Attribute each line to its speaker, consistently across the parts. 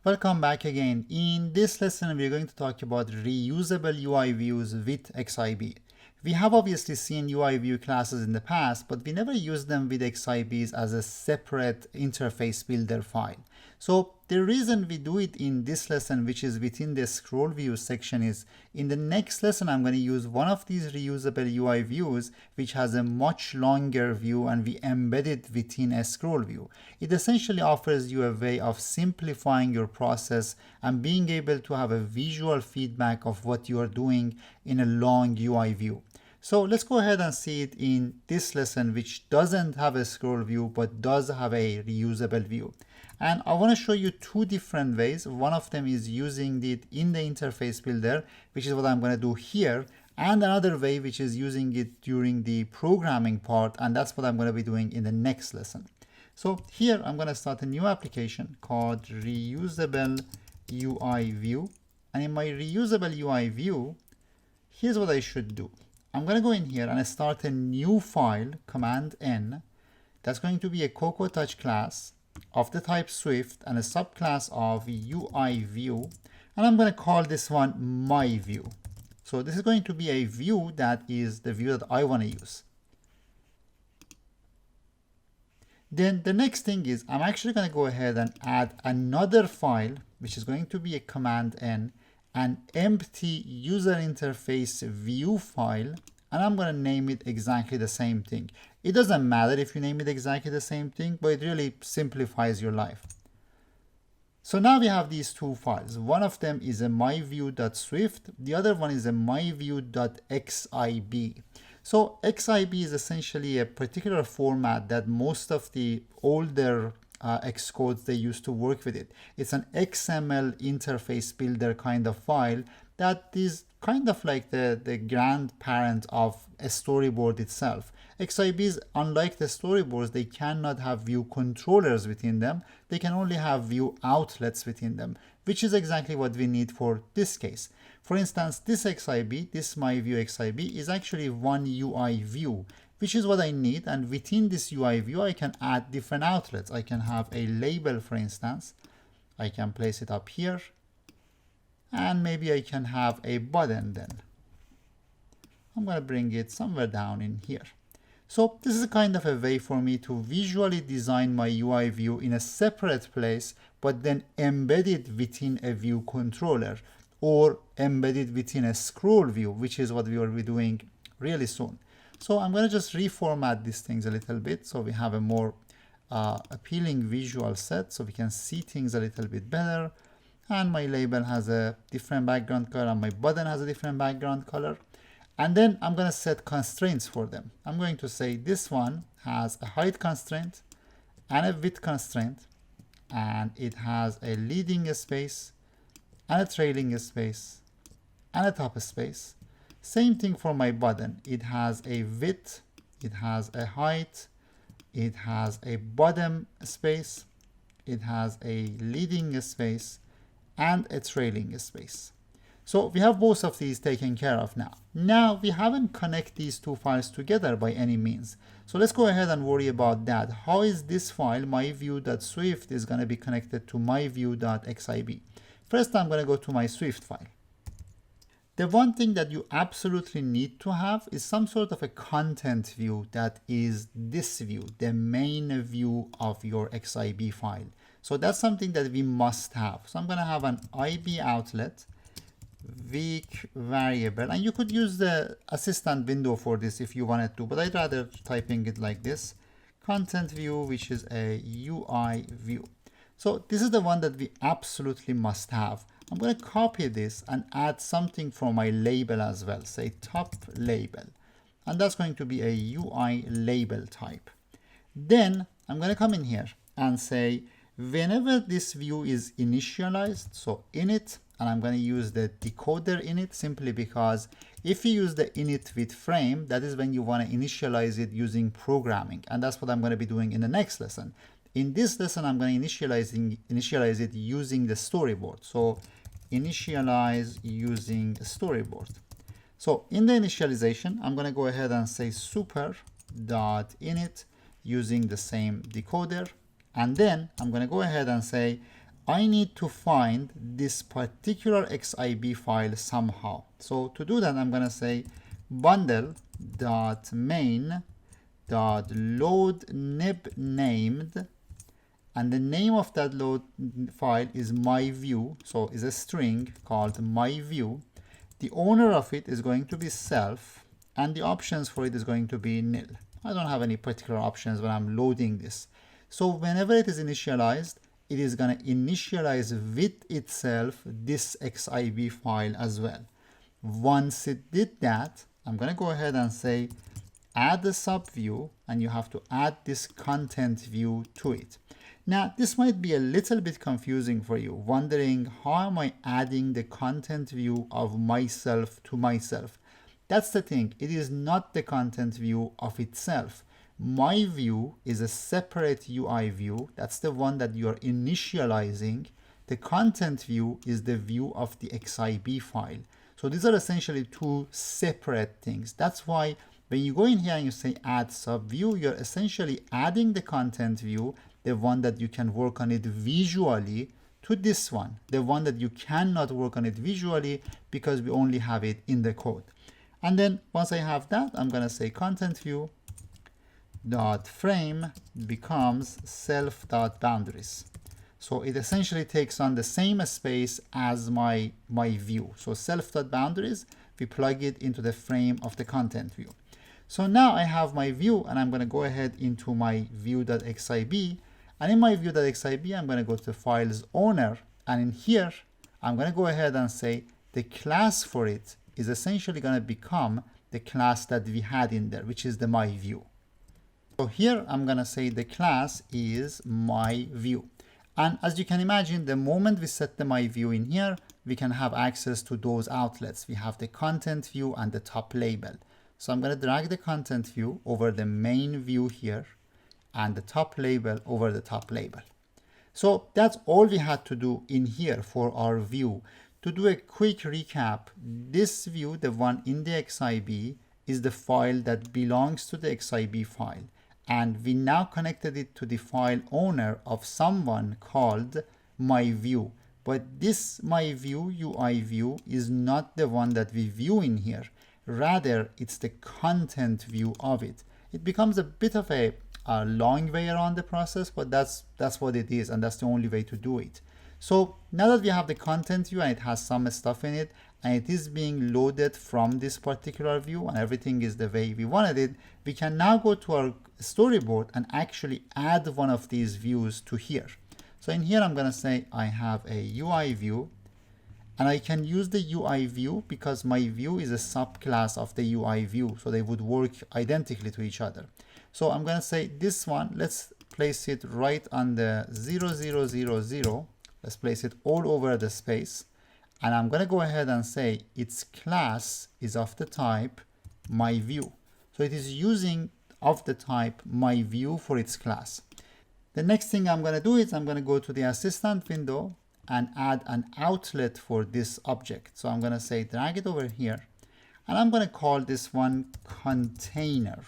Speaker 1: Welcome back again. In this lesson, we're going to talk about reusable UI views with XIB. We have obviously seen UI view classes in the past, but we never used them with XIBs as a separate interface builder file. So the reason we do it in this lesson, which is within the scroll view section, is in the next lesson, I'm going to use one of these reusable UI views, which has a much longer view and we embed it within a scroll view. It essentially offers you a way of simplifying your process and being able to have a visual feedback of what you are doing in a long UI view. So let's go ahead and see it in this lesson, which doesn't have a scroll view, but does have a reusable view. And I want to show you two different ways. One of them is using it in the interface builder, which is what I'm going to do here. And another way, which is using it during the programming part. And that's what I'm going to be doing in the next lesson. So here I'm going to start a new application called Reusable UI View. And in my Reusable UI View, here's what I should do. I'm going to go in here and start a new file, Command N. That's going to be a Cocoa Touch class of the type Swift and a subclass of UIView. And I'm going to call this one My View. So this is going to be a view that is the view that I want to use. Then the next thing is I'm actually going to go ahead and add another file, which is going to be a Command N, an empty user interface view file, and I'm going to name it exactly the same thing. It doesn't matter if you name it exactly the same thing, but it really simplifies your life. So now we have these two files. One of them is a myview.swift. The other one is a myview.xib. So XIB is essentially a particular format that most of the older Xcodes, they used to work with it. It's an XML interface builder kind of file that is kind of like the grandparent of a storyboard itself. XIBs, unlike the storyboards, they cannot have view controllers within them. They can only have view outlets within them, which is exactly what we need for this case. For instance, this XIB, this myView XIB, is actually one UI view, which is what I need. And within this UI view, I can add different outlets. I can have a label, for instance. I can place it up here. And maybe I can have a button then. I'm going to bring it somewhere down in here. So this is kind of a way for me to visually design my UI view in a separate place, but then embed it within a view controller or embed it within a scroll view, which is what we will be doing really soon. So I'm going to just reformat these things a little bit so we have a more appealing visual set so we can see things a little bit better. And my label has a different background color and my button has a different background color. And then I'm going to set constraints for them. I'm going to say this one has a height constraint and a width constraint, and it has a leading space and a trailing space and a top space. Same thing for my button. It has a width, it has a height, it has a bottom space, it has a leading space, and a trailing space. So we have both of these taken care of now. Now we haven't connected these two files together by any means. So let's go ahead and worry about that. How is this file, myview.swift, is going to be connected to myview.xib? First, I'm going to go to my Swift file. The one thing that you absolutely need to have is some sort of a content view that is this view, the main view of your XIB file. So that's something that we must have. So I'm going to have an IB outlet, weak variable, and you could use the assistant window for this if you wanted to, but I'd rather typing it like this, content view, which is a UI view. So this is the one that we absolutely must have. I'm going to copy this and add something from my label as well, say top label, and that's going to be a UI label type. Then I'm going to come in here and say whenever this view is initialized, so init, and I'm going to use the decoder init simply because if you use the init with frame, that is when you want to initialize it using programming. And that's what I'm going to be doing in the next lesson. In this lesson, I'm going to initialize it using the storyboard. So initialize using the storyboard. So in the initialization, I'm going to go ahead and say super.init using the same decoder. And then I'm going to go ahead and say I need to find this particular XIB file somehow. So to do that, I'm going to say bundle.main.loadNib and the name of that load file is myView, so is a string called myView. The owner of it is going to be self, and the options for it is going to be nil. I don't have any particular options when I'm loading this. So whenever it is initialized, it is going to initialize with itself this XIB file as well. Once it did that, I'm going to go ahead and say add a subview, and you have to add this content view to it. Now, this might be a little bit confusing for you, wondering how am I adding the content view of myself to myself. That's the thing, it is not the content view of itself. My view is a separate UI view. That's the one that you're initializing. The content view is the view of the XIB file. So these are essentially two separate things. That's why when you go in here and you say add subview, you're essentially adding the content view, the one that you can work on it visually, to this one, the one that you cannot work on it visually because we only have it in the code. And then once I have that, I'm going to say content view dot frame becomes self dot boundaries. So it essentially takes on the same space as my view. So self dot boundaries, we plug it into the frame of the content view. So now I have my view, and I'm going to go ahead into my view.xib. And in my view.xib, I'm going to go to files owner. And in here, I'm going to go ahead and say the class for it is essentially going to become the class that we had in there, which is the my view. So here, I'm going to say the class is my view. And as you can imagine, the moment we set the my view in here, we can have access to those outlets. We have the content view and the top label. So I'm going to drag the content view over the main view here and the top label over the top label. So that's all we had to do in here for our view. To do a quick recap, this view, the one in the XIB, is the file that belongs to the XIB file. And we now connected it to the file owner of someone called myView. But this myView UI view is not the one that we view in here. Rather, it's the content view of it. It becomes a bit of a long way around the process, but that's what it is, and that's the only way to do it. So now that we have the content view and it has some stuff in it, and it is being loaded from this particular view and everything is the way we wanted it, we can now go to our storyboard and actually add one of these views to here. So in here, I'm going to say I have a UI view, and I can use the UI view because my view is a subclass of the UI view, so they would work identically to each other. So I'm going to say this one, let's place it right on the 0000. Let's place it all over the space. And I'm going to go ahead and say its class is of the type myView. So it is using of the type myView for its class. The next thing I'm going to do is I'm going to go to the assistant window and add an outlet for this object. So I'm going to say drag it over here, and I'm going to call this one container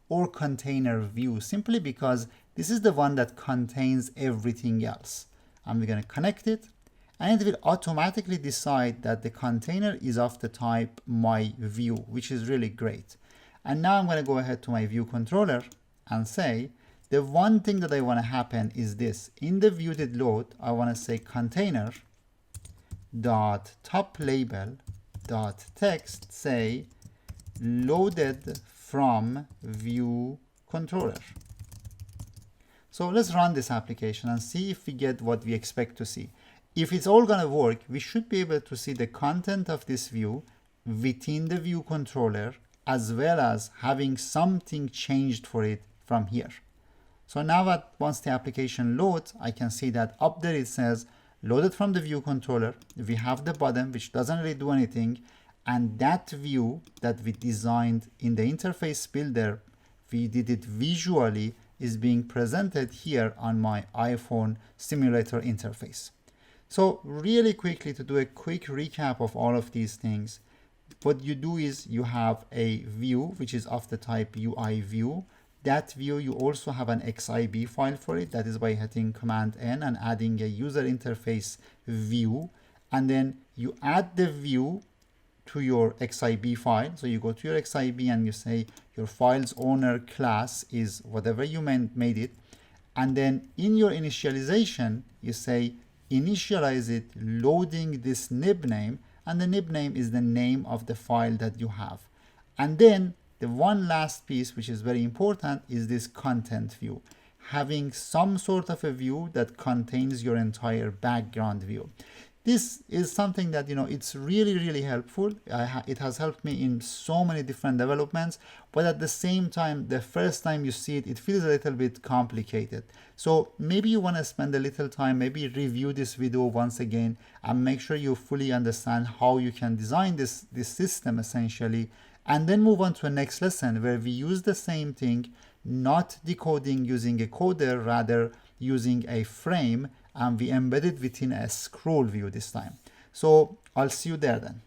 Speaker 1: or container view, simply because this is the one that contains everything else. I'm going to connect it, and it will automatically decide that the container is of the type myView, which is really great. And now I'm going to go ahead to my view controller and say the one thing that I want to happen is this. In the view did load, I want to say container dot top label dot text say loaded from view controller. So let's run this application and see if we get what we expect to see. If it's all going to work, we should be able to see the content of this view within the view controller, as well as having something changed for it from here. So now that once the application loads, I can see that up there it says loaded from the view controller. We have the button, which doesn't really do anything. And that view that we designed in the interface builder, we did it visually, is being presented here on my iPhone simulator interface. So really quickly, to do a quick recap of all of these things, what you do is you have a view which is of the type UI view. that view, you also have an XIB file for it. That is by hitting Command N and adding a user interface view. And then you add the view to your XIB file. So you go to your XIB and you say your file's owner class is whatever you made it. And then in your initialization, you say initialize it loading this nib name, and the nib name is the name of the file that you have. And then the one last piece, which is very important, is this content view, having some sort of a view that contains your entire background view. This is something that, it's really helpful. It has helped me in so many different developments, but at the same time, the first time you see it, it feels a little bit complicated. So maybe you want to spend a little time, maybe review this video once again and make sure you fully understand how you can design this system essentially, and then move on to a next lesson where we use the same thing, not decoding using a coder, rather using a frame, and we embed it within a scroll view this time. So I'll see you there then.